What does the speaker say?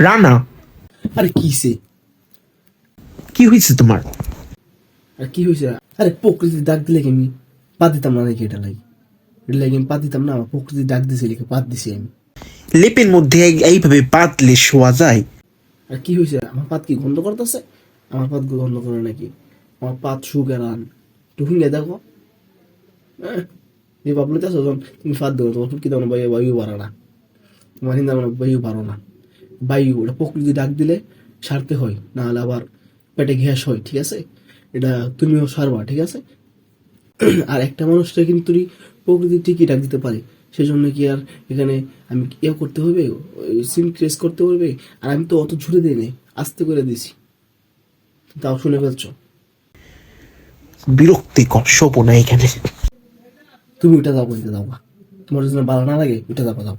রানা, আরে কিসে? কি হয়েছে তোমার? আর কি হয়েছে? আরে প্রকৃতি ডাক দিলে কি আমি বাদ দিতাম না নাকি? এটা লাগে আমি বাদ দিতাম না? আমার প্রকৃতি ডাক দিছে লিখে বাদ দিছি আমি। লেপের মধ্যে এইভাবে বাঁধলে শোয়া যায়? আর কি হয়েছে? আমার পাত কি গন্ধ করতেছে? আমার পাত গন্ধ করে নাকি? আমার পাত সুগার আন টুকুন দেখো। এই বাবলুতে আছো যখন তুমি ফাঁদ দেবো, তোমার ফুটকি তেমন বায়ু বাড়া না, তোমার হিন্দা মানে বায়ু বাড়ো না। বায়ু ওটা প্রকৃতি ডাক দিলে সারতে হয়, না হলে আবার পেটে গ্যাস হয়, ঠিক আছে? এটা তুমিও সারবা, ঠিক আছে? আর একটা মানুষটা কিন্তু প্রকৃতি ঠিকই ডাক দিতে পারে, সেজন্য কি আর এখানে আমি ইয়ে করতে হবে, সিন ক্রেস করতে হবে? আর আমি তো অত ঝুড়ে দিই নাই, আস্তে করে দিছি, তাও শুনে ফেলছো। বিরক্তিকর, শোবো না এখানে। তুমি উঠে যাবো, উঠে যাবো, তোমার যদি ভালো না লাগে উঠে যাবো, যাও।